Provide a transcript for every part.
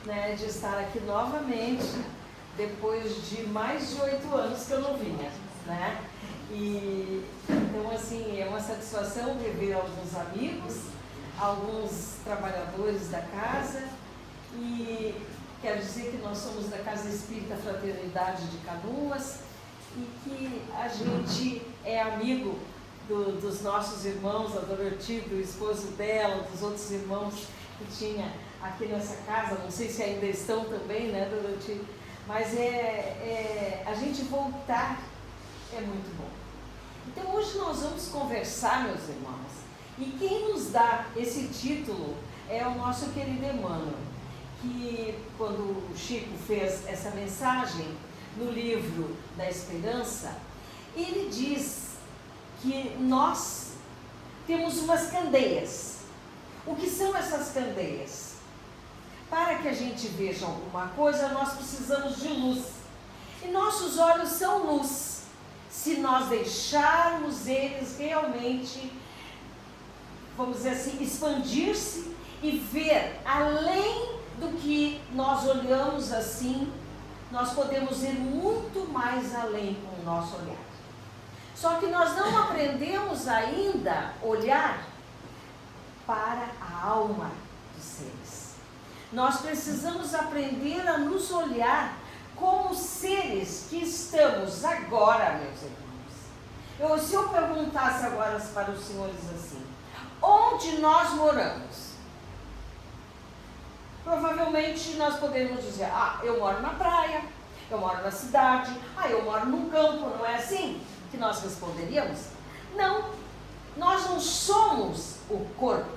né, de estar aqui novamente, depois de mais de 8 anos que eu não vinha, né? E então, assim, é uma satisfação rever alguns amigos, alguns trabalhadores da casa, e quero dizer que nós somos da Casa Espírita Fraternidade de Canoas e que a gente é amigo dos nossos irmãos, a Doroti, do esposo dela, dos outros irmãos que tinha aqui nessa casa, não sei se ainda estão também, né, Doroti? Mas a gente voltar é muito bom. Então hoje nós vamos conversar, meus irmãos, e quem nos dá esse título é o nosso querido Emmanuel, que quando o Chico fez essa mensagem no livro da Esperança, ele diz que nós temos umas candeias. O que são essas candeias? Para que a gente veja alguma coisa, nós precisamos de luz. E nossos olhos são luz. Se nós deixarmos eles realmente, vamos dizer assim, expandir-se e ver além do que nós olhamos assim, nós podemos ir muito mais além com o nosso olhar. Só que nós não aprendemos ainda a olhar para a alma dos seres. Nós precisamos aprender a nos olhar como seres que estamos agora, meus irmãos. Se eu perguntasse agora para os senhores assim, onde nós moramos? Provavelmente nós poderíamos dizer, eu moro na praia, eu moro na cidade, eu moro num campo, não é assim que nós responderíamos? Não, nós não somos o corpo,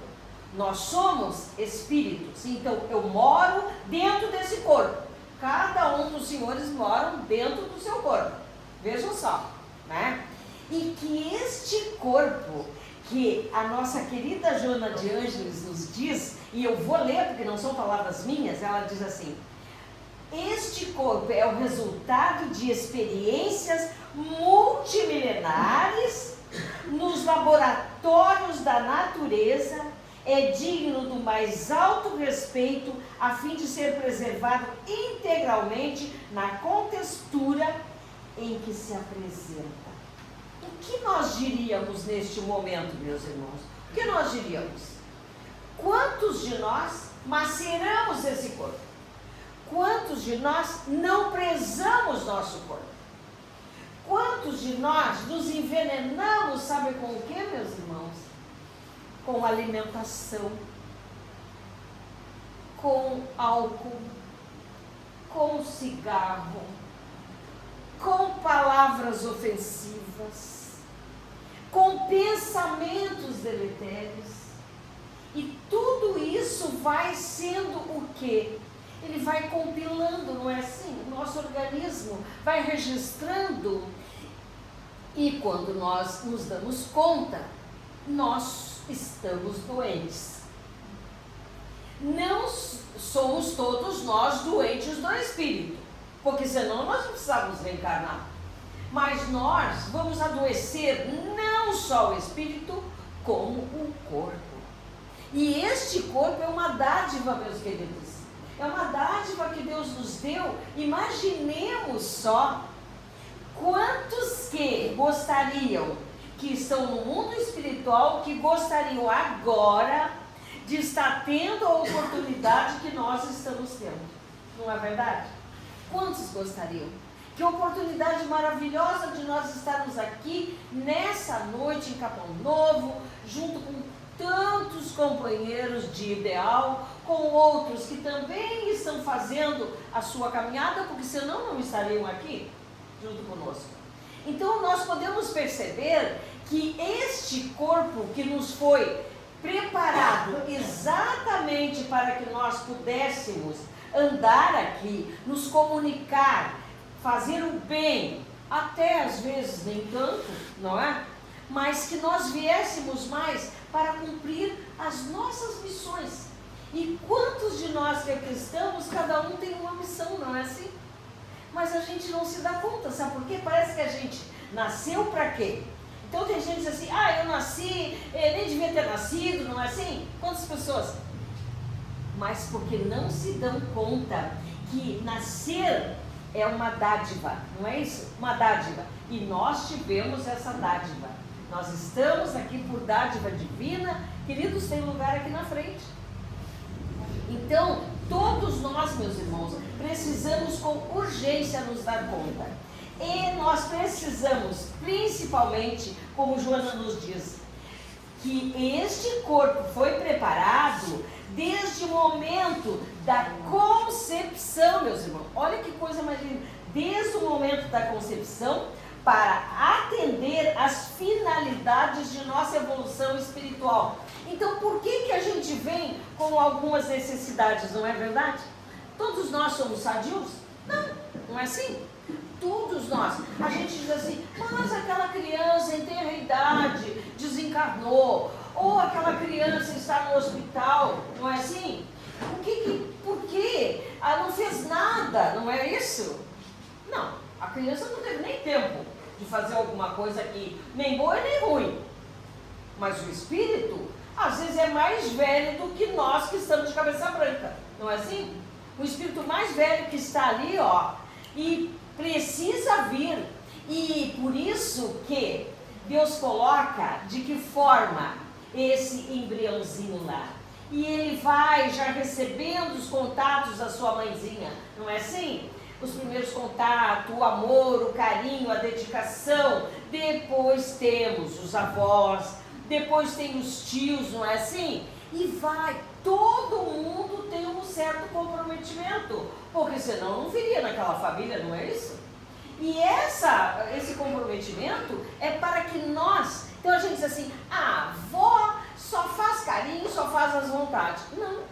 nós somos espíritos, então eu moro dentro desse corpo. Cada um dos senhores moram dentro do seu corpo, vejam só, né? E que este corpo, que a nossa querida Joana de Ângeles nos diz, e eu vou ler porque não são palavras minhas, ela diz assim: este corpo é o resultado de experiências multimilenares nos laboratórios da natureza, é digno do mais alto respeito a fim de ser preservado integralmente na contextura em que se apresenta. O que nós diríamos neste momento, meus irmãos? O que nós diríamos? Quantos de nós maceramos esse corpo? Quantos de nós não prezamos nosso corpo? Quantos de nós nos envenenamos, sabe com o que, meus irmãos? Com alimentação, com álcool, com cigarro, com palavras ofensivas, com pensamentos deletérios. E tudo isso vai sendo o quê? Ele vai compilando, não é assim? O nosso organismo vai registrando e quando nós nos damos conta, nós estamos doentes. Não somos todos nós doentes do espírito, porque senão nós não precisávamos reencarnar. Mas nós vamos adoecer não só o espírito, como o corpo. E este corpo é uma dádiva, meus queridos. É uma dádiva que Deus nos deu. Imaginemos só quantos que gostariam, que estão no mundo espiritual, que gostariam agora de estar tendo a oportunidade que nós estamos tendo. Não é verdade? Quantos gostariam? Que oportunidade maravilhosa de nós estarmos aqui nessa noite em Capão Novo, junto com tantos companheiros de ideal, com outros que também estão fazendo a sua caminhada, porque senão não estariam aqui junto conosco. Então nós podemos perceber que este corpo que nos foi preparado exatamente para que nós pudéssemos andar aqui, nos comunicar, fazer o bem, até às vezes nem tanto, não é? Mas que nós viéssemos mais para cumprir as nossas missões. E quantos de nós que aqui estamos, cada um tem uma missão, não é assim? Mas a gente não se dá conta, sabe por quê? Parece que a gente nasceu para quê? Então tem gente que diz assim, eu nasci, nem devia ter nascido, não é assim? Quantas pessoas? mas porque não se dão conta que nascer é uma dádiva, não é isso? Uma dádiva. E nós tivemos essa dádiva. Nós estamos aqui por dádiva divina. Queridos, tem lugar aqui na frente. Então, todos nós, meus irmãos, precisamos com urgência nos dar conta. E nós precisamos, principalmente, como Joana nos diz, que este corpo foi preparado desde o momento da concepção, meus irmãos. Olha que coisa mais linda. Desde o momento da concepção, para atender às finalidades de nossa evolução espiritual. Então, por que a gente vem com algumas necessidades, não é verdade? Todos nós somos sadios? Não, não é assim? Todos nós. A gente diz assim, mas aquela criança em tenra idade desencarnou, ou aquela criança está no hospital, não é assim? Por quê? Ela não fez nada, não é isso? Não, a criança não teve nem tempo de fazer alguma coisa aqui, nem boa nem ruim. Mas o espírito, às vezes, é mais velho do que nós que estamos de cabeça branca, não é assim? O espírito mais velho que está ali, ó, e precisa vir. E por isso que Deus coloca de que forma esse embriãozinho lá. E ele vai já recebendo os contatos da sua mãezinha, não é assim? Os primeiros contatos, o amor, o carinho, a dedicação. Depois temos os avós, depois tem os tios, não é assim? E vai, todo mundo tem um certo comprometimento, porque senão não viria naquela família, não é isso? E esse comprometimento é para que nós... Então a gente diz assim, a avó só faz carinho, só faz as vontades. Não,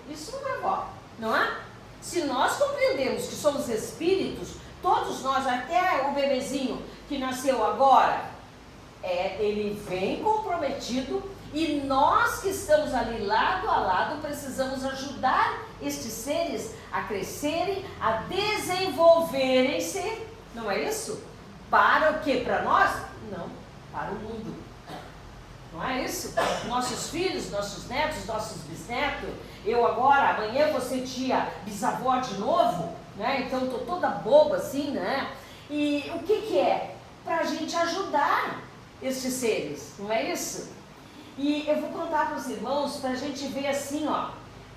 isso não é avó, não é? Se nós compreendemos que somos espíritos, todos nós, até o bebezinho que nasceu agora, ele vem comprometido, e nós que estamos ali lado a lado precisamos ajudar estes seres a crescerem, a desenvolverem-se, não é isso? Para o quê? Para nós? Não, para o mundo. Não é isso? Nossos filhos, nossos netos, nossos bisnetos. Eu agora, amanhã vou ser tia bisavó de novo, né? Então estou toda boba assim, né? E o que é? Para a gente ajudar estes seres, não é isso? E eu vou contar para os irmãos, para a gente ver assim, ó.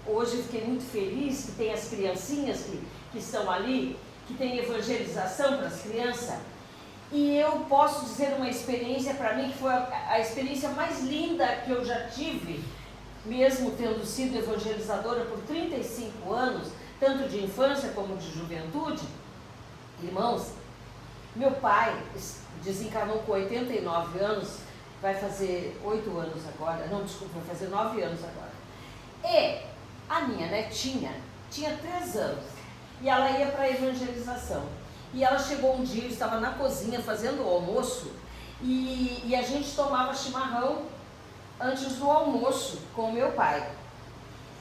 Hoje eu fiquei muito feliz que tem as criancinhas que estão ali, que tem evangelização para as crianças. E eu posso dizer uma experiência para mim que foi a experiência mais linda que eu já tive, mesmo tendo sido evangelizadora por 35 anos, tanto de infância como de juventude. Irmãos, meu pai desencarnou com 89 anos, vai fazer 8 anos agora, não, desculpa, vai fazer 9 anos agora. E a minha netinha tinha 3 anos e ela ia para a evangelização. E ela chegou um dia, eu estava na cozinha fazendo o almoço e a gente tomava chimarrão antes do almoço com o meu pai.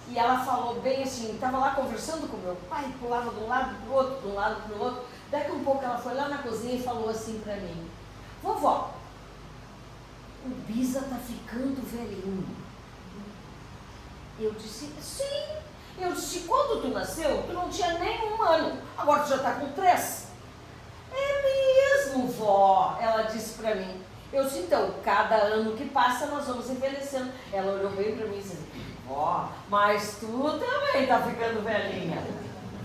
E ela falou bem assim, estava lá conversando com o meu pai, pulava de um lado para o outro, de um lado para o outro. Daqui um pouco ela foi lá na cozinha e falou assim para mim, vovó, o Bisa está ficando velhinho. Eu disse, sim. Eu disse, quando tu nasceu, tu não tinha nem 1 ano, agora tu já está com 3. É mesmo, vó, ela disse para mim. Eu disse, então, cada ano que passa nós vamos envelhecendo. Ela olhou bem para mim e disse, vó, mas tu também está ficando velhinha,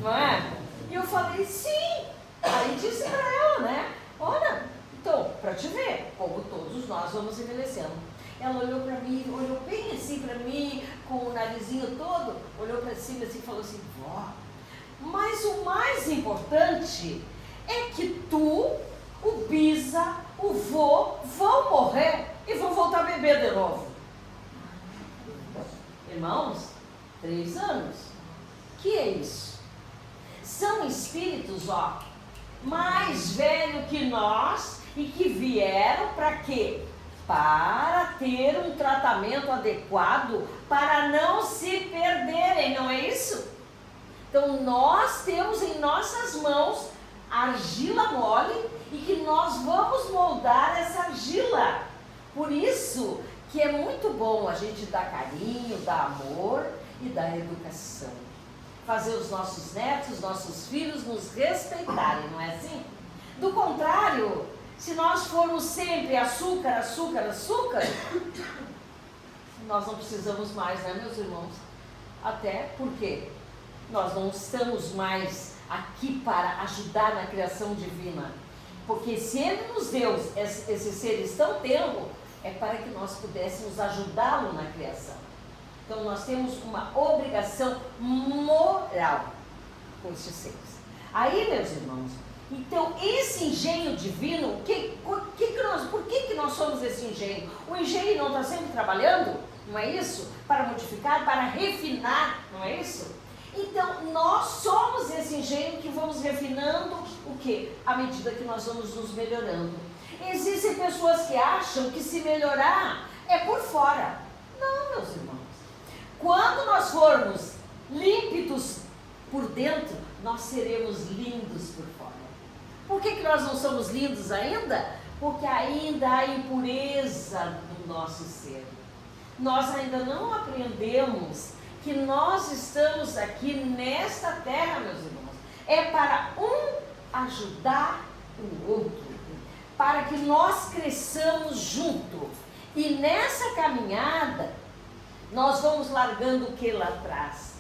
não é? E eu falei, sim. Aí disse para ela, né, olha, então, para te ver, como todos nós vamos envelhecendo. Ela olhou para mim, olhou bem assim para mim, com o narizinho todo, olhou para cima assim e falou assim, vó, mas o mais importante é que tu, o Bisa, o vô, vão morrer e vão voltar a beber de novo. Irmãos, 3 anos. Que é isso? São espíritos, ó, mais velhos que nós e que vieram para quê? Para ter um tratamento adequado, para não se perderem, não é isso? Então nós temos em nossas mãos argila mole e que nós vamos moldar essa argila. Por isso que é muito bom a gente dar carinho, dar amor, e da educação. Fazer os nossos netos, nossos filhos nos respeitarem, não é assim? Do contrário, se nós formos sempre açúcar, açúcar, açúcar, nós não precisamos mais, né, meus irmãos? Até porque nós não estamos mais aqui para ajudar na criação divina. Porque se Ele nos deu esses seres tão tenros, é para que nós pudéssemos ajudá-lo na criação. Então nós temos uma obrigação moral com esses seres. Aí, meus irmãos, então esse engenho divino, por que nós somos esse engenho? O engenho não está sempre trabalhando, não é isso? Para modificar, para refinar, não é isso? Então, nós somos esse engenho que vamos refinando o quê? À medida que nós vamos nos melhorando. Existem pessoas que acham que se melhorar é por fora. Não, meus irmãos. Quando nós formos límpidos por dentro, nós seremos lindos por fora. Por que nós não somos lindos ainda? Porque ainda há impureza no nosso ser. Nós ainda não aprendemos que nós estamos aqui nesta terra, meus irmãos, é para um ajudar o outro, para que nós cresçamos junto. E nessa caminhada, nós vamos largando o que lá atrás?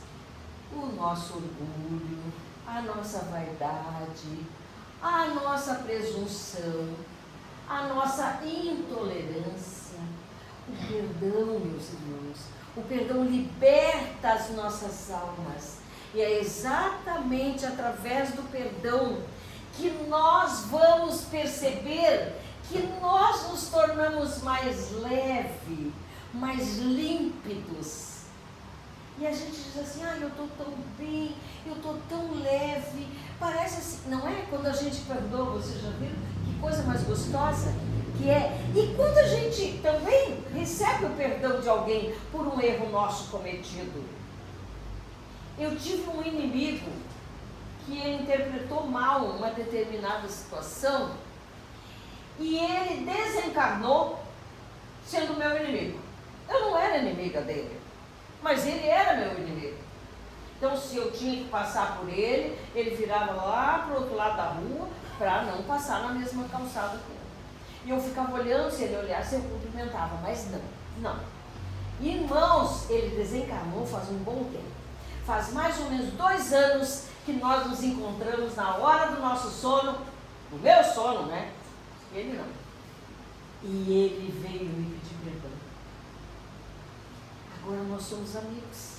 O nosso orgulho, a nossa vaidade, a nossa presunção, a nossa intolerância, o perdão, meus irmãos. O perdão liberta as nossas almas. E é exatamente através do perdão que nós vamos perceber que nós nos tornamos mais leves, mais límpidos. E a gente diz assim, eu estou tão bem, eu estou tão leve. Parece assim, não é? Quando a gente perdoa, vocês já viram? Que coisa mais gostosa que é. E quando a gente também recebe o perdão de alguém por um erro nosso cometido. Eu tive um inimigo que ele interpretou mal uma determinada situação e ele desencarnou sendo meu inimigo. Eu não era inimiga dele, mas ele era meu inimigo. Então, se eu tinha que passar por ele, ele virava lá para o outro lado da rua para não passar na mesma calçada que eu. E eu ficava olhando, se ele olhasse, eu cumprimentava, mas não. Irmãos, ele desencarnou faz um bom tempo. Faz mais ou menos 2 anos que nós nos encontramos na hora do nosso sono, no meu sono, né? Ele não. E ele veio me pedir perdão. Agora nós somos amigos.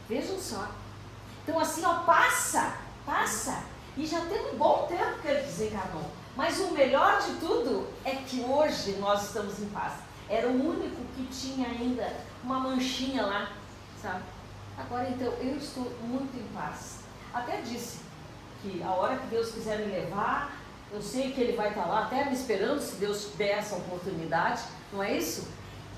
Vejam só. Então assim, passa. E já tem um bom tempo que ele desencarnou. Mas o melhor de tudo é que hoje nós estamos em paz. Era o único que tinha ainda uma manchinha lá, sabe? Agora então, eu estou muito em paz. Até disse que a hora que Deus quiser me levar, eu sei que Ele vai estar lá até me esperando, se Deus der essa oportunidade, não é isso?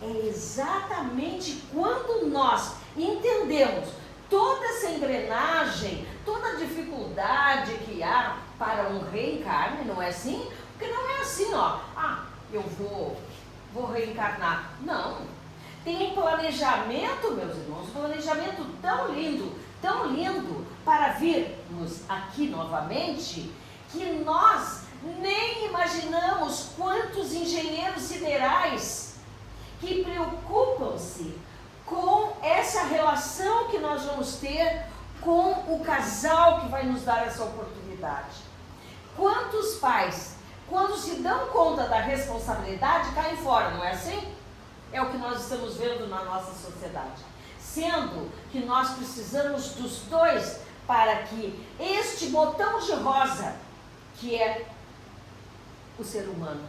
É exatamente quando nós entendemos toda essa engrenagem, toda a dificuldade que há para um reencarne, não é assim? Porque não é assim, eu vou reencarnar. Não. Tem um planejamento, meus irmãos, um planejamento tão lindo para virmos aqui novamente, que nós nem imaginamos quantos engenheiros siderais que preocupam-se com essa relação que nós vamos ter com o casal que vai nos dar essa oportunidade. Quantos pais, quando se dão conta da responsabilidade, caem fora, não é assim? É o que nós estamos vendo na nossa sociedade. Sendo que nós precisamos dos dois para que este botão de rosa, que é o ser humano,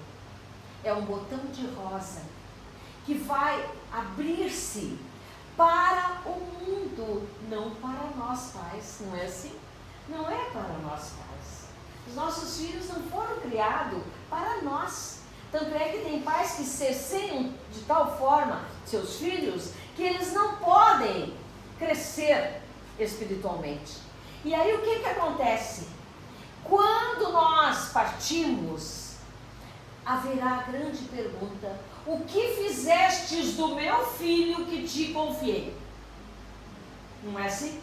é um botão de rosa que vai abrir-se para o mundo, não para nós pais, não é assim? Não é para nós pais. Os nossos filhos não foram criados para nós. Tanto é que tem pais que cerceiam de tal forma seus filhos que eles não podem crescer espiritualmente. E aí o que acontece? Quando nós partimos, haverá a grande pergunta: o que fizestes do meu filho que te confiei? Não é assim?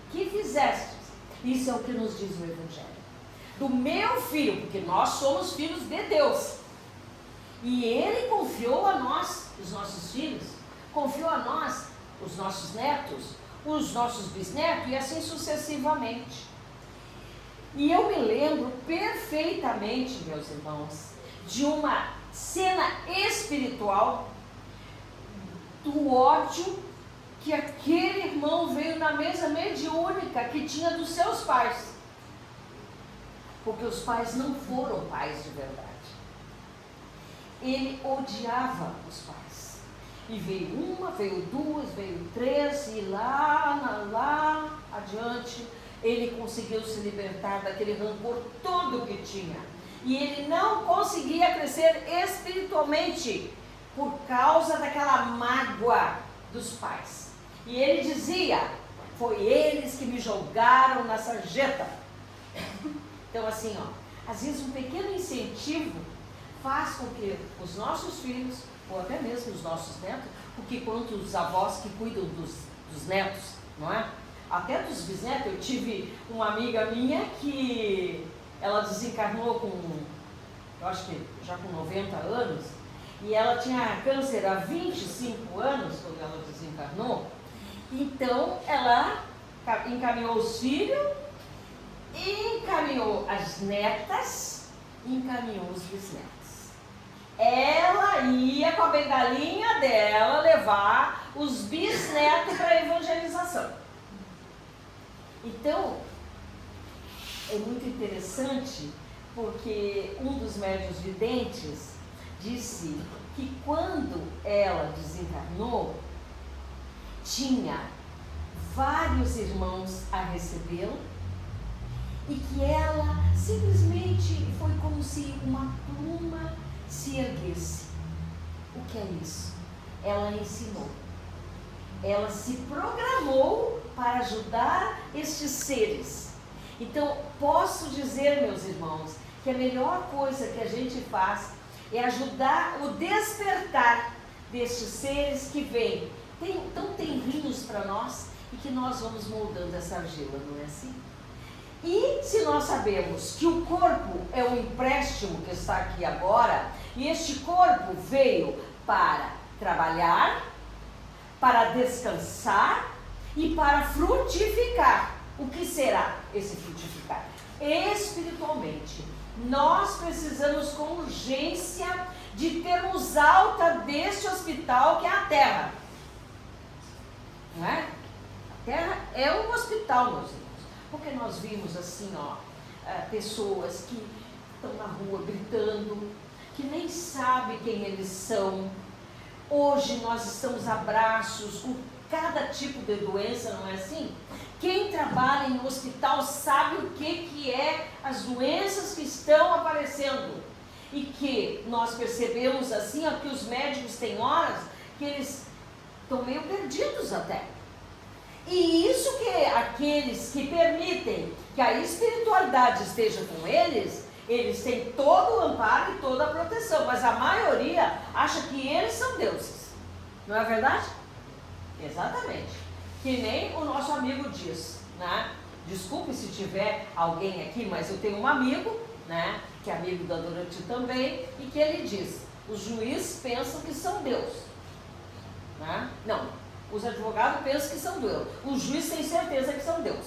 O que fizestes? Isso é o que nos diz o Evangelho. Do meu filho, porque nós somos filhos de Deus. E Ele confiou a nós, os nossos filhos, confiou a nós, os nossos netos, os nossos bisnetos e assim sucessivamente. E eu me lembro perfeitamente, meus irmãos, de uma cena espiritual do ódio que aquele irmão veio na mesa mediúnica que tinha dos seus pais. Porque os pais não foram pais de verdade. Ele odiava os pais. E veio uma, veio duas, veio três, e lá adiante, ele conseguiu se libertar daquele rancor todo que tinha. E ele não conseguia crescer espiritualmente por causa daquela mágoa dos pais. E ele dizia: foi eles que me jogaram na sarjeta. Então assim, às vezes um pequeno incentivo faz com que os nossos filhos, ou até mesmo os nossos netos, porque quantos avós que cuidam dos netos, não é? Até dos bisnetos. Eu tive uma amiga minha que ela desencarnou com, eu acho que já com 90 anos, e ela tinha câncer há 25 anos quando ela desencarnou. Então ela encaminhou os filhos, encaminhou as netas, encaminhou os bisnetos. Ela ia com a bengalinha dela levar os bisnetos para a evangelização. Então, é muito interessante, porque um dos médiuns videntes disse que quando ela desencarnou, tinha vários irmãos a recebê-la, e que ela simplesmente foi como se uma pluma se erguesse. O que é isso? Ela ensinou. Ela se programou para ajudar estes seres. Então, posso dizer, meus irmãos, que a melhor coisa que a gente faz é ajudar o despertar destes seres que vêm tão tenrinhos para nós e que nós vamos moldando essa argila, não é assim? E se nós sabemos que o corpo é um empréstimo que está aqui agora, e este corpo veio para trabalhar, para descansar e para frutificar. O que será esse frutificar? Espiritualmente. Nós precisamos com urgência de termos alta deste hospital que é a Terra. Não é? A Terra é um hospital, meus irmãos. Porque nós vimos assim, pessoas que estão na rua gritando, que nem sabem quem eles são. Hoje nós estamos a braços com cada tipo de doença, não é assim? Quem trabalha em hospital sabe o que é as doenças que estão aparecendo. E que nós percebemos assim, que os médicos têm horas que eles estão meio perdidos até. E isso que aqueles que permitem que a espiritualidade esteja com eles têm todo o amparo e toda a proteção, mas a maioria acha que eles são deuses. Não é verdade? Exatamente. Que nem o nosso amigo diz, né? Desculpe se tiver alguém aqui, mas eu tenho um amigo, né? Que é amigo da Dorothy também, e que ele diz: os juízes pensam que são Deus. Né? Não, os advogados pensam que são Deus. Os juízes têm certeza que são Deus.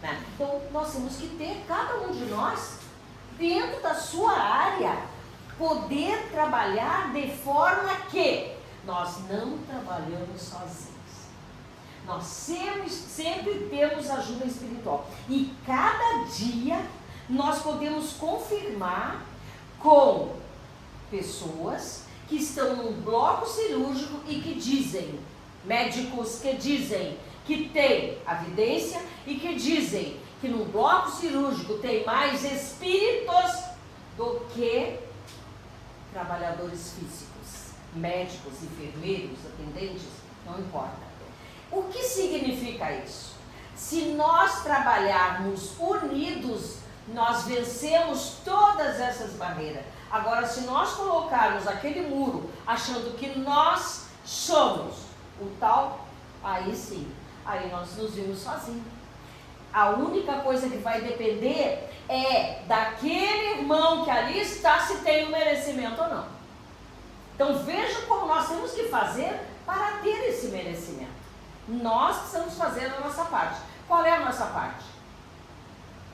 Né? Então, nós temos que ter, cada um de nós, dentro da sua área, poder trabalhar de forma que nós não trabalhamos sozinhos. Nós sempre temos ajuda espiritual. E cada dia nós podemos confirmar com pessoas que estão num bloco cirúrgico e que dizem, médicos que dizem que tem evidência e que dizem que no bloco cirúrgico tem mais espíritos do que trabalhadores físicos, médicos, enfermeiros, atendentes, não importa. O que significa isso? Se nós trabalharmos unidos, nós vencemos todas essas barreiras. Agora, se nós colocarmos aquele muro achando que nós somos o tal, aí sim, aí nós nos vimos sozinhos. A única coisa que vai depender é daquele irmão que ali está, se tem o merecimento ou não. Então veja como nós temos que fazer para ter esse merecimento. Nós precisamos fazer a nossa parte. Qual é a nossa parte?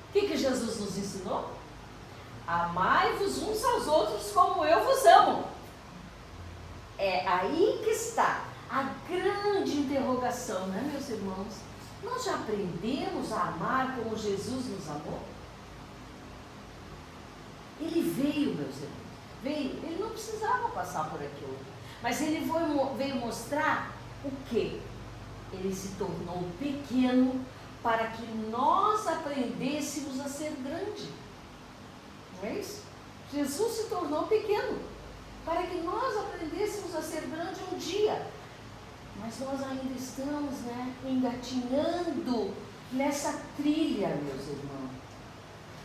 O que Jesus nos ensinou? Amai-vos uns aos outros como eu vos amo. É aí que está a grande interrogação, né, meus irmãos? Nós já aprendemos a amar como Jesus nos amou? Ele veio, meus irmãos, veio. Ele não precisava passar por aquilo, mas ele veio mostrar o quê? Ele se tornou pequeno para que nós aprendêssemos a ser grande. Não é isso? Jesus se tornou pequeno para que nós aprendêssemos a ser grande um dia. Mas nós ainda estamos, né, engatinhando nessa trilha, meus irmãos.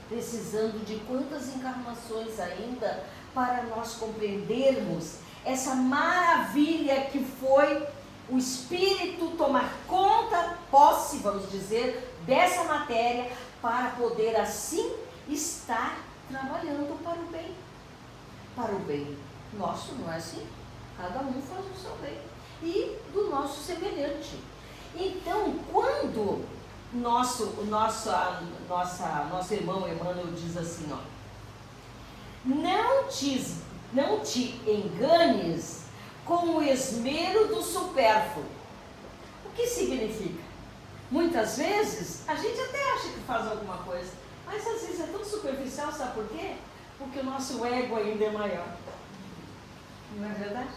Precisando de quantas encarnações ainda para nós compreendermos essa maravilha que foi o Espírito tomar conta, posse, vamos dizer, dessa matéria, para poder assim estar trabalhando para o bem. Para o bem nosso, não é assim? Cada um faz o seu bem. E do nosso semelhante. Então, quando nosso irmão Emmanuel diz assim, ó, não te enganes com o esmero do supérfluo. O que significa? Muitas vezes, a gente até acha que faz alguma coisa, mas às vezes é tão superficial, sabe por quê? Porque o nosso ego ainda é maior. Não é verdade?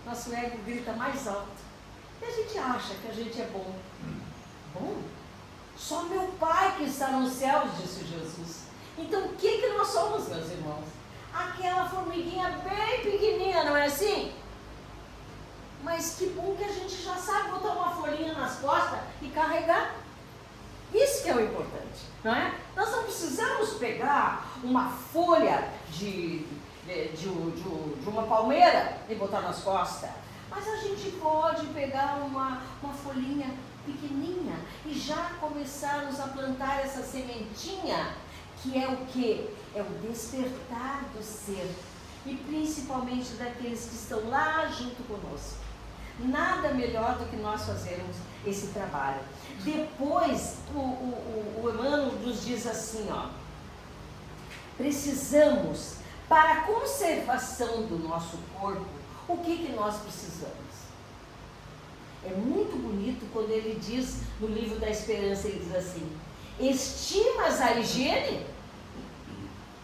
Nosso ego grita mais alto. E a gente acha que a gente é bom. Bom? Só meu Pai que está nos céus, disse Jesus. Então, o que nós somos, meus irmãos? Aquela formiguinha bem pequenininha, não é assim? Mas que bom que a gente já sabe botar uma folhinha nas costas e carregar. Isso que é o importante, não é? Nós não precisamos pegar uma folha de uma palmeira e botar nas costas. Mas a gente pode pegar uma folhinha pequenininha e já começarmos a plantar essa sementinha, que é o quê? É o despertar do ser, e principalmente daqueles que estão lá junto conosco. Nada melhor do que nós fazermos esse trabalho. Depois, o Emmanuel nos diz assim, ó, precisamos, para a conservação do nosso corpo, o que nós precisamos? É muito bonito quando ele diz, no livro da Esperança, ele diz assim, estimas a higiene?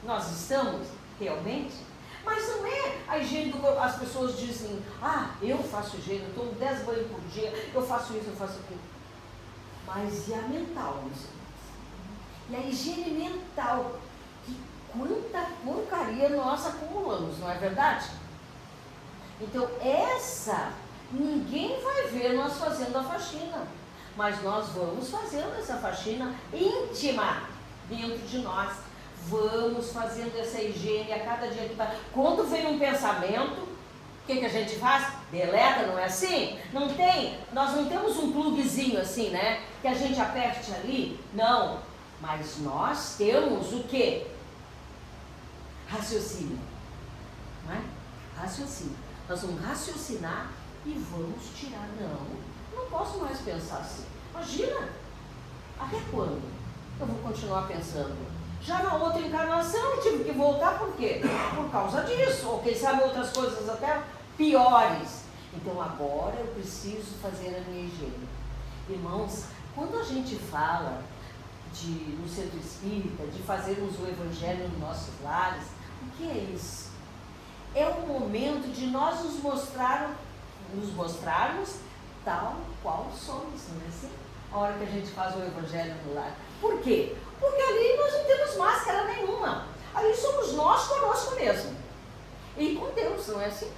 Nós estamos realmente? Mas não é a higiene do corpo. As pessoas dizem, eu faço higiene, eu tomo 10 banhos por dia, eu faço isso, eu faço aquilo. Mas e a mental, meus irmãos? E a higiene mental? Quanta porcaria nós acumulamos, não é verdade? Então essa, ninguém vai ver nós fazendo a faxina, mas nós vamos fazendo essa faxina íntima dentro de nós. Vamos fazendo essa higiene a cada dia que vai. Quando vem um pensamento, o que a gente faz? Deleta, não é assim? Não tem, nós não temos um pluguezinho assim, né? Que a gente aperte ali. Não, mas nós temos o quê? Raciocínio, não é? Raciocínio. Nós vamos raciocinar e vamos tirar. Não posso mais pensar assim. Imagina, até quando eu vou continuar pensando? Já na outra encarnação eu tive que voltar, por quê? Por causa disso, ou quem sabe outras coisas até piores. Então agora eu preciso fazer a minha higiene. Irmãos, quando a gente fala no centro espírita, de fazermos o evangelho nos nossos lares, o que é isso? É o momento de nós nos mostrarmos tal qual somos, não é assim? A hora que a gente faz o evangelho no lar. Por quê? Porque ali nós não temos máscara nenhuma. Ali somos nós conosco mesmo. E com Deus, não é assim?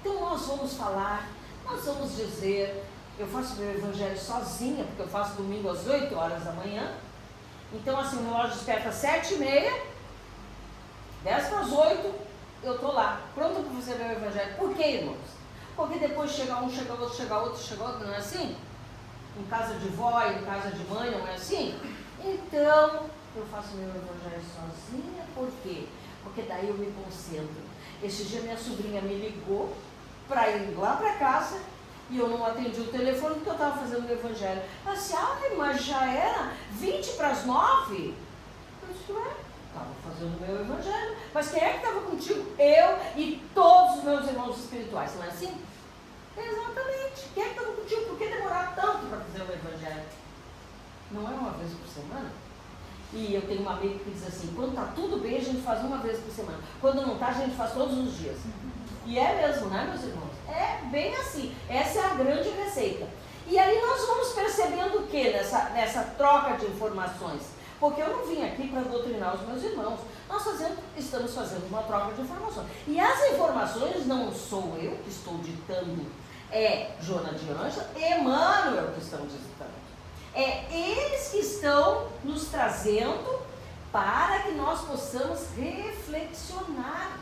Então nós vamos falar, nós vamos dizer, eu faço meu evangelho sozinha, porque eu faço domingo às 8 horas da manhã, Então, assim, o relógio desperta às 7h30, 7:50, eu estou lá, pronta para fazer meu evangelho. Por quê, irmãos? Porque depois chega um, chega outro, chega outro, chega outro, não é assim? Em casa de vó, em casa de mãe, não é assim? Então, eu faço meu evangelho sozinha, por quê? Porque daí eu me concentro. Esse dia minha sobrinha me ligou para ir lá para casa e eu não atendi o telefone porque eu estava fazendo meu evangelho. Ela disse, mas já era 8:50? Eu disse, estava fazendo meu evangelho. Mas quem é que estava contigo? Eu e todos os meus irmãos espirituais, não é assim? Exatamente. Quem é que estava contigo? Por que demorar tanto para fazer o evangelho? Não é uma vez por semana? E eu tenho uma amiga que diz assim, quando está tudo bem, a gente faz uma vez por semana. Quando não está, a gente faz todos os dias. E é mesmo, né, meus irmãos? É bem assim. Essa é a grande receita. E aí nós vamos percebendo o que nessa troca de informações? Porque eu não vim aqui para doutrinar os meus irmãos. Nós estamos fazendo uma troca de informações. E as informações não sou eu que estou ditando, é Joana de Ângela e Emmanuel que estão ditando. É eles que estão nos trazendo para que nós possamos reflexionar.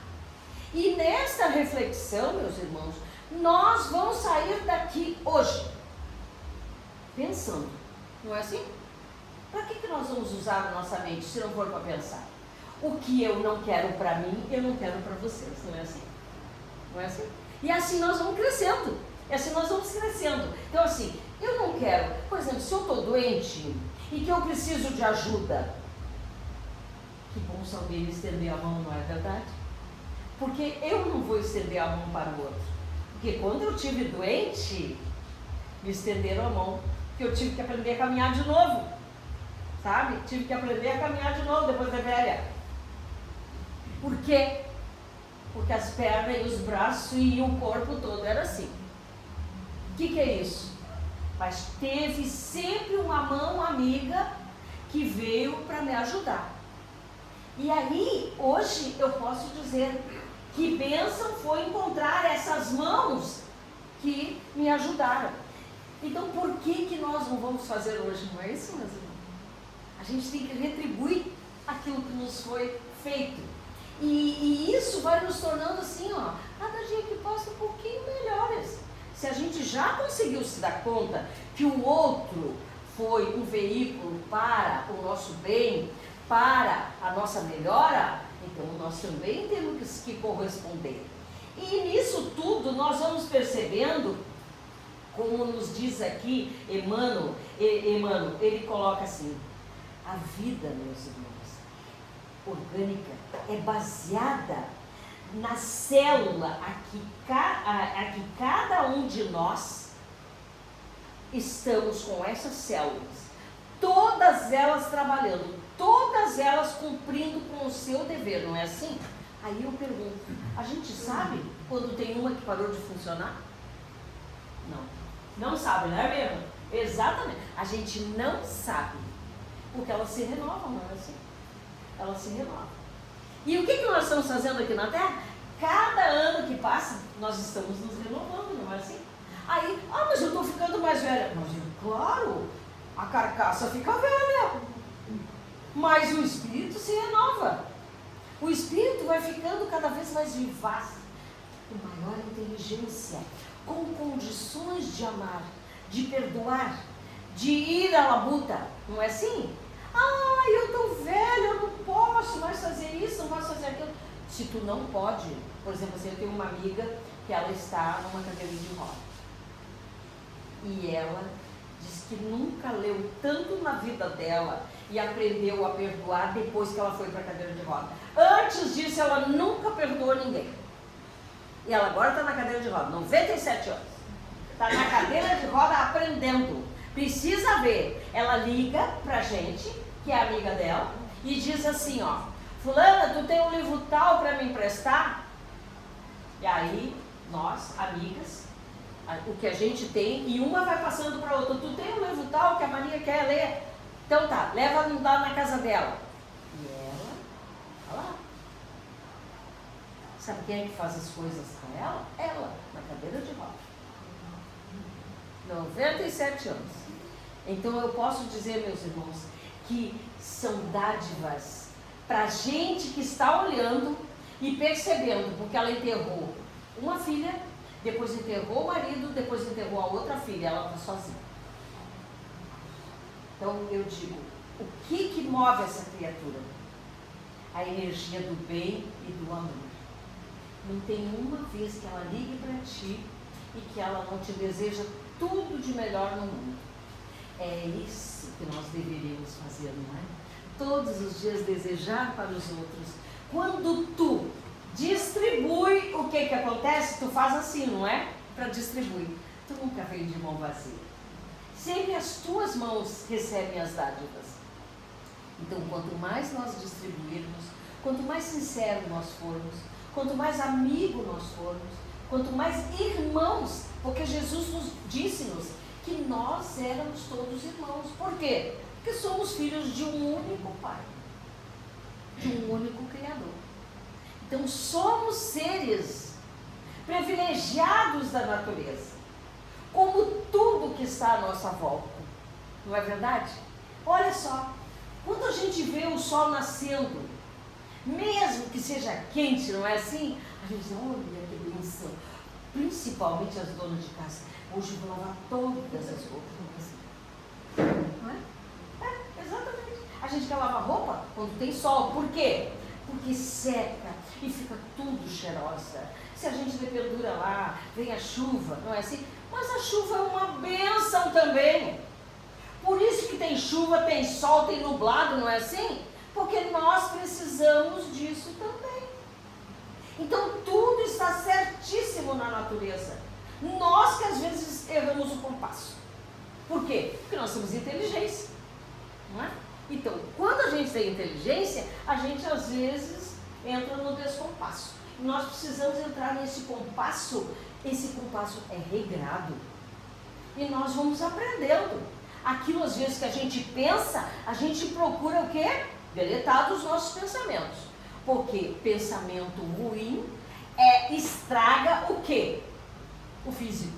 E nesta reflexão, meus irmãos, nós vamos sair daqui hoje pensando, não é assim? Para que nós vamos usar a nossa mente se não for para pensar? O que eu não quero para mim, eu não quero para vocês, não é assim? Não é assim? E assim nós vamos crescendo. Então assim, eu não quero, por exemplo, se eu estou doente e que eu preciso de ajuda, que bom se alguém me estender a mão, não é verdade? Porque eu não vou estender a mão para o outro. Porque quando eu tive doente, me estenderam a mão, que eu tive que aprender a caminhar de novo. Sabe? Tive que aprender a caminhar de novo depois da velha. Por quê? Porque as pernas e os braços e o corpo todo era assim. O que é isso? Mas teve sempre uma mão amiga que veio para me ajudar. E aí, hoje, eu posso dizer que bênção foi encontrar essas mãos que me ajudaram. Então, por que nós não vamos fazer hoje? Não é isso, meus irmãos? A gente tem que retribuir aquilo que nos foi feito. E isso vai nos tornando assim, cada dia que passa um pouquinho melhores. Se a gente já conseguiu se dar conta que o outro foi um veículo para o nosso bem, para a nossa melhora, então nós também temos que corresponder. E nisso tudo nós vamos percebendo, como nos diz aqui Emmanuel, ele coloca assim, a vida, meus irmãos, orgânica é baseada na célula a que cada um de nós estamos com essas células, todas elas trabalhando, todas elas cumprindo com o seu dever, não é assim? Aí eu pergunto, a gente sabe quando tem uma que parou de funcionar? Não sabe, não é mesmo? Exatamente, a gente não sabe, porque elas se renovam, não é assim? Elas se renovam. E o que nós estamos fazendo aqui na Terra? Cada ano que passa, nós estamos nos renovando, não é assim? Aí, mas eu estou ficando mais velha. Mas, claro, a carcaça fica velha, mas o espírito se renova. O espírito vai ficando cada vez mais vivaz, com maior inteligência, com condições de amar, de perdoar, de ir à labuta, não é assim? Eu estou velha, eu não posso mais fazer isso, não posso fazer aquilo. Se tu não pode, por exemplo, assim, eu tenho uma amiga que ela está numa cadeira de roda. E ela diz que nunca leu tanto na vida dela e aprendeu a perdoar depois que ela foi para a cadeira de roda. Antes disso, ela nunca perdoou ninguém. E ela agora está na cadeira de roda, 97 anos. Está na cadeira de roda aprendendo. Precisa ver. Ela liga pra gente, que é amiga dela, e diz assim, fulana, tu tem um livro tal para me emprestar? E aí, nós, amigas, o que a gente tem, e uma vai passando para outra, tu tem um livro tal que a Maria quer ler? Então tá, leva lá na casa dela. E ela, olha lá. Sabe quem é que faz as coisas para ela? Ela, na cadeira de roda. 97 anos. Então eu posso dizer, meus irmãos, que são dádivas para gente que está olhando e percebendo, porque ela enterrou uma filha, depois enterrou o marido, depois enterrou a outra filha, ela está sozinha. Então eu digo, o que move essa criatura? A energia do bem e do amor. Não tem uma vez que ela ligue para ti e que ela não te deseja tudo de melhor no mundo. É isso que nós deveríamos fazer, não é? Todos os dias desejar para os outros. Quando tu distribui, o que acontece? Tu faz assim, não é? Para distribuir. Tu nunca veio de mão vazia. Sempre as tuas mãos recebem as dádivas. Então, quanto mais nós distribuirmos, quanto mais sincero nós formos, quanto mais amigo nós formos, quanto mais irmãos, porque Jesus disse-nos que nós éramos todos irmãos. Por quê? Porque somos filhos de um único Pai, de um único Criador. Então somos seres privilegiados da natureza, como tudo que está à nossa volta. Não é verdade? Olha só, quando a gente vê o sol nascendo, mesmo que seja quente, não é assim? A gente diz, olha que bênção. Principalmente as donas de casa. Hoje eu vou lavar todas as roupas. Não é? Exatamente. A gente quer lavar roupa quando tem sol. Por quê? Porque seca e fica tudo cheirosa. Se a gente dependura lá, vem a chuva, não é assim? Mas a chuva é uma bênção também. Por isso que tem chuva, tem sol, tem nublado, não é assim? Porque nós precisamos disso também. Então tudo está certíssimo na natureza. Nós que às vezes erramos o compasso. Por quê? Porque nós temos inteligência, não é? Então, quando a gente tem inteligência, a gente às vezes entra no descompasso. Nós precisamos entrar nesse compasso. Esse compasso é regrado. E nós vamos aprendendo. Aquilo às vezes que a gente pensa, a gente procura o quê? Deletar dos nossos pensamentos. Porque pensamento ruim estraga o quê? O físico.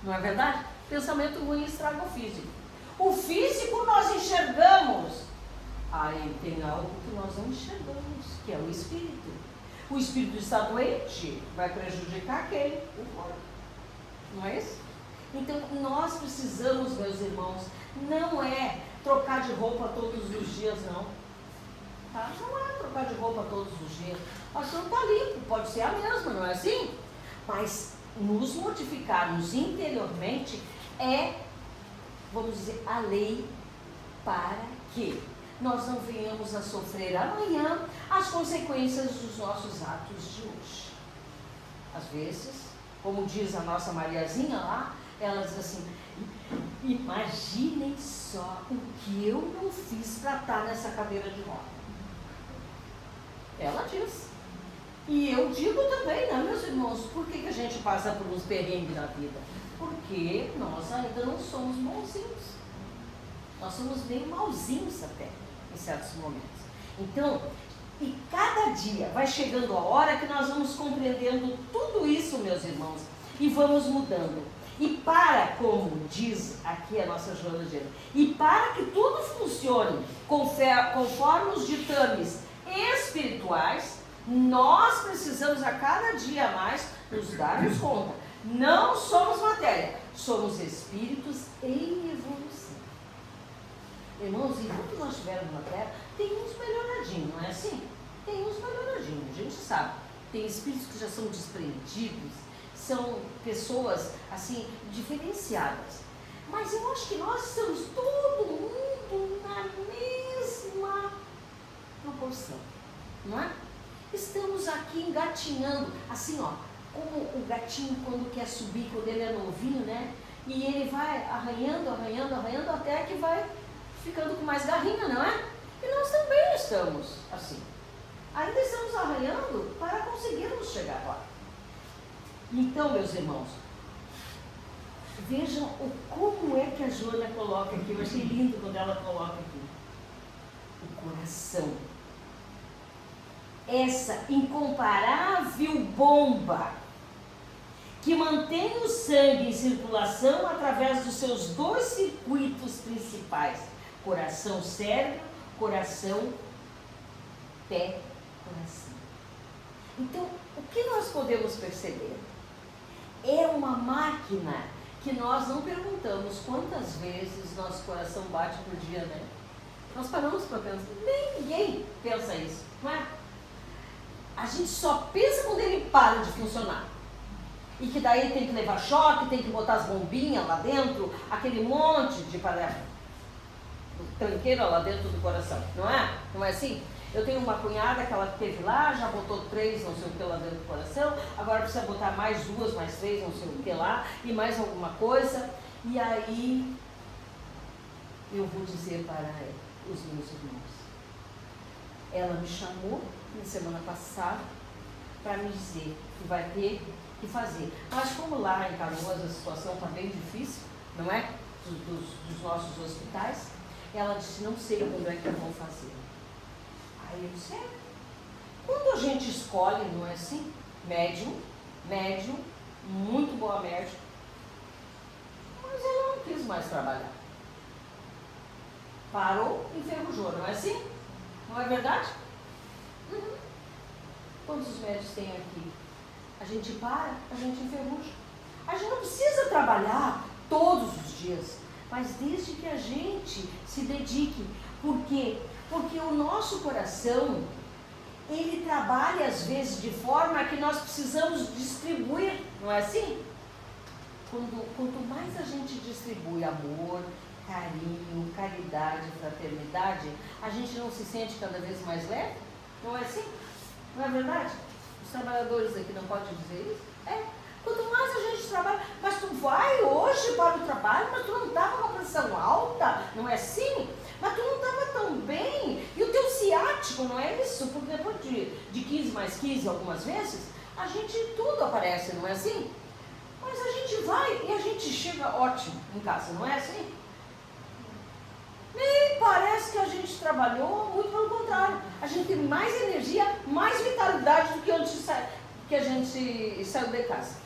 Não é verdade? Pensamento ruim estraga o físico. O físico nós enxergamos. Aí tem algo que nós não enxergamos, que é o espírito. O espírito está doente, vai prejudicar aquele, o corpo. Não é isso? Então nós precisamos, meus irmãos, não é trocar de roupa todos os dias, não. Tá? Não é trocar de roupa todos os dias. A ação está limpo, pode ser a mesma, não é assim? Mas nos modificarmos interiormente vamos dizer, a lei para que nós não venhamos a sofrer amanhã as consequências dos nossos atos de hoje. Às vezes, como diz a nossa Mariazinha lá, ela diz assim, imaginem só o que eu não fiz para estar nessa cadeira de roda. Ela diz. E eu digo também, né, meus irmãos, por que a gente passa por uns perrengues na vida? Porque nós ainda não somos bonzinhos. Nós somos meio malzinhos até, em certos momentos. Então, e cada dia vai chegando a hora que nós vamos compreendendo tudo isso, meus irmãos, e vamos mudando. E para, como diz aqui a nossa Joana Gênero, e para que tudo funcione conforme os ditames espirituais, nós precisamos a cada dia mais nos darmos conta. Não somos matéria, somos espíritos em evolução. Irmãos, enquanto nós estivermos na Terra, tem uns melhoradinhos, não é assim? Tem uns melhoradinhos, a gente sabe. Tem espíritos que já são desprendidos, são pessoas, assim, diferenciadas. Mas eu acho que nós estamos todo mundo na mesma proporção, não é? Estamos aqui engatinhando, assim, ó, como o gatinho quando quer subir, quando ele é novinho, né? E ele vai arranhando, arranhando, arranhando, até que vai ficando com mais garrinha, não é? E nós também estamos assim. Ainda estamos arranhando para conseguirmos chegar lá. Então, meus irmãos, vejam como é que a Joana coloca aqui. Eu achei lindo quando ela coloca aqui. O coração. Essa incomparável bomba que mantém o sangue em circulação através dos seus dois circuitos principais, Coração, cérebro, coração, pé, coração. Então, o que nós podemos perceber? É uma máquina que nós não perguntamos quantas vezes nosso coração bate por dia, né? Nós paramos para pensar, ninguém pensa isso, não é? A gente só pensa quando ele para de funcionar. E que daí tem que levar choque, tem que botar as bombinhas lá dentro, aquele monte de tranqueira lá dentro do coração, não é? Não é assim? Eu tenho uma cunhada que ela teve lá, já botou 3, não sei o que lá dentro do coração, agora precisa botar mais 2, mais 3, não sei o que lá, e mais alguma coisa. E aí, eu vou dizer para os meus irmãos, ela me chamou na semana passada para me dizer que vai ter que fazer. Mas como lá em Canoas a situação está bem difícil, não é? Dos nossos hospitais, ela disse, não sei quando é que eu vou fazer. Aí eu disse, quando a gente escolhe, não é assim? Médium, muito boa médium, mas ela não quis mais trabalhar. Parou, enferrujou, não é assim? Não é verdade? Quantos médicos tem aqui? A gente para, a gente enferruja. A gente não precisa trabalhar todos os dias, mas desde que a gente se dedique. Por quê? Porque o nosso coração, ele trabalha às vezes de forma que nós precisamos distribuir, não é assim? Quanto mais a gente distribui amor, carinho, caridade, fraternidade, a gente não se sente cada vez mais leve? Não é assim? Não é verdade? Os trabalhadores aqui não podem dizer isso? Quanto mais a gente trabalha, mas tu vai hoje para o trabalho, mas tu não estava com a pressão alta, não é assim? Mas tu não estava tão bem, e o teu ciático, não é isso? Porque depois de 15 mais 15 algumas vezes, a gente tudo aparece, não é assim? Mas a gente vai e a gente chega ótimo em casa, não é assim? Nem parece que a gente trabalhou, muito pelo contrário. A gente tem mais energia, mais vitalidade do que antes que a gente saiu de casa.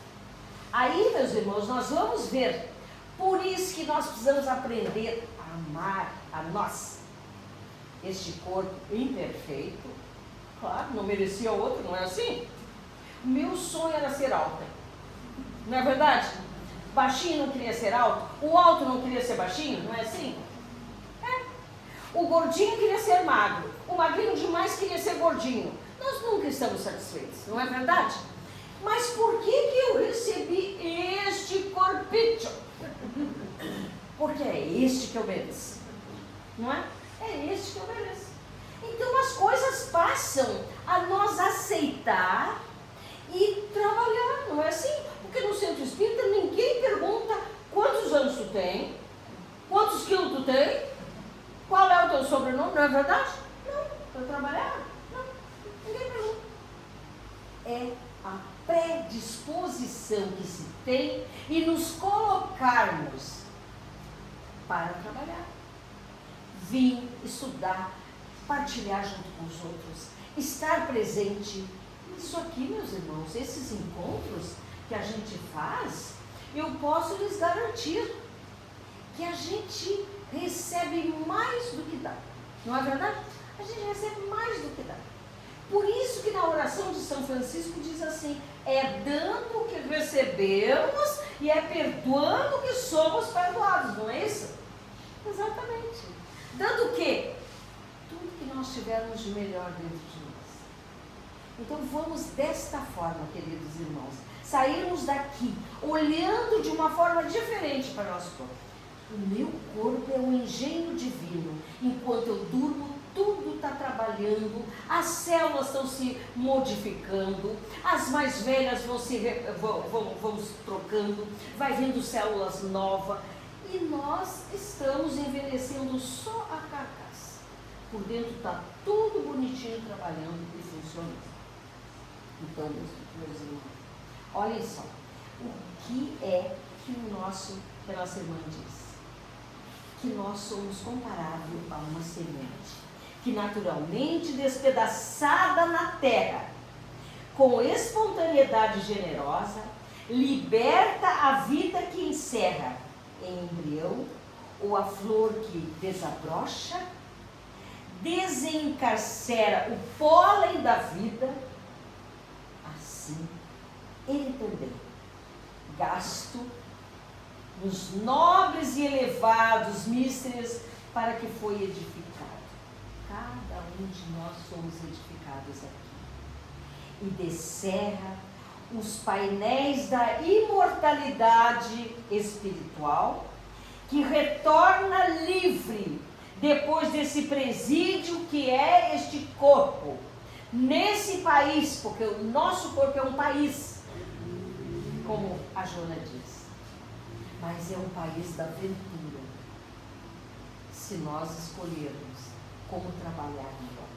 Aí, meus irmãos, nós vamos ver. Por isso que nós precisamos aprender a amar a nós. Este corpo imperfeito, claro, não merecia outro, não é assim? Meu sonho era ser alta. Não é verdade? Baixinho não queria ser alto, o alto não queria ser baixinho, não é assim? O gordinho queria ser magro, o magrinho demais queria ser gordinho. Nós nunca estamos satisfeitos, não é verdade? Mas por que eu recebi este corpinho? Porque é este que eu mereço, não é? É este que eu mereço. Então as coisas passam a nós aceitar e trabalhar, não é assim? Porque no centro espírita ninguém pergunta quantos anos tu tem, quantos quilos tu tem, qual é o teu sobrenome, não é verdade? Não, para trabalhar, não, ninguém pergunta. É a predisposição que se tem e nos colocarmos para trabalhar. Vir, estudar, partilhar junto com os outros, estar presente. Isso aqui, meus irmãos, esses encontros que a gente faz, eu posso lhes garantir que a gente recebe mais do que dá. Não é verdade? A gente recebe mais do que dá. Por isso que na oração de São Francisco diz assim, é dando que recebemos e é perdoando que somos perdoados, não é isso? Exatamente. Dando o quê? Tudo que nós tivermos de melhor dentro de nós. Então vamos desta forma, queridos irmãos, sairmos daqui olhando de uma forma diferente para o nosso corpo. O meu corpo é um engenho divino. Enquanto eu durmo, tudo está trabalhando, as células estão se modificando, as mais velhas vão se trocando, vai vindo células novas, e nós estamos envelhecendo só a carcaça. Por dentro está tudo bonitinho, trabalhando e funcionando. Então, meus irmãos, olhem só, o que é que a nossa irmã diz? Que nós somos comparável a uma semente, que naturalmente despedaçada na terra, com espontaneidade generosa, liberta a vida que encerra em embrião ou a flor que desabrocha, desencarcera o pólen da vida, assim ele também, gasto nos nobres e elevados místeres para que foi edificado. Cada um de nós somos edificados aqui. E descerra os painéis da imortalidade espiritual, que retorna livre depois desse presídio que é este corpo, nesse país, porque o nosso corpo é um país, como a Joana diz, mas é um país da aventura, se nós escolhermos como trabalhar melhor.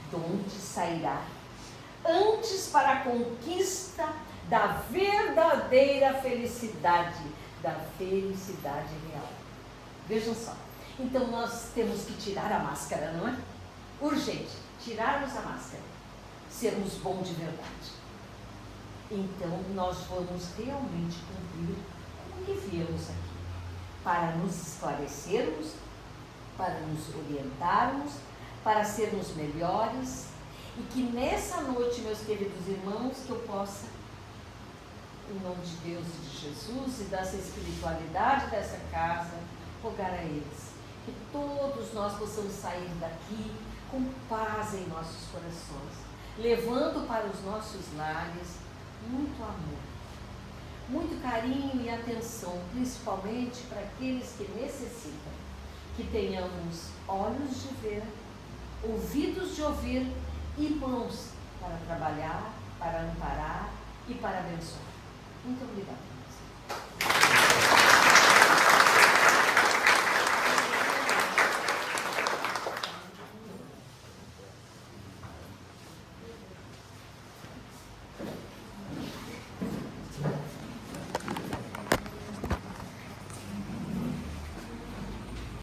De onde sairá antes para a conquista da verdadeira felicidade, da felicidade real. Vejam só, então nós temos que tirar a máscara, não é? Urgente, tirarmos a máscara, sermos bons de verdade. Então nós vamos realmente cumprir com o que viemos aqui, para nos esclarecermos, para nos orientarmos, para sermos melhores, e que nessa noite, meus queridos irmãos, que eu possa, em nome de Deus e de Jesus e dessa espiritualidade dessa casa, rogar a eles que todos nós possamos sair daqui com paz em nossos corações, levando para os nossos lares muito amor, muito carinho e atenção, principalmente para aqueles que necessitam, que tenhamos olhos de ver, ouvidos de ouvir e mãos para trabalhar, para amparar e para abençoar. Muito obrigada.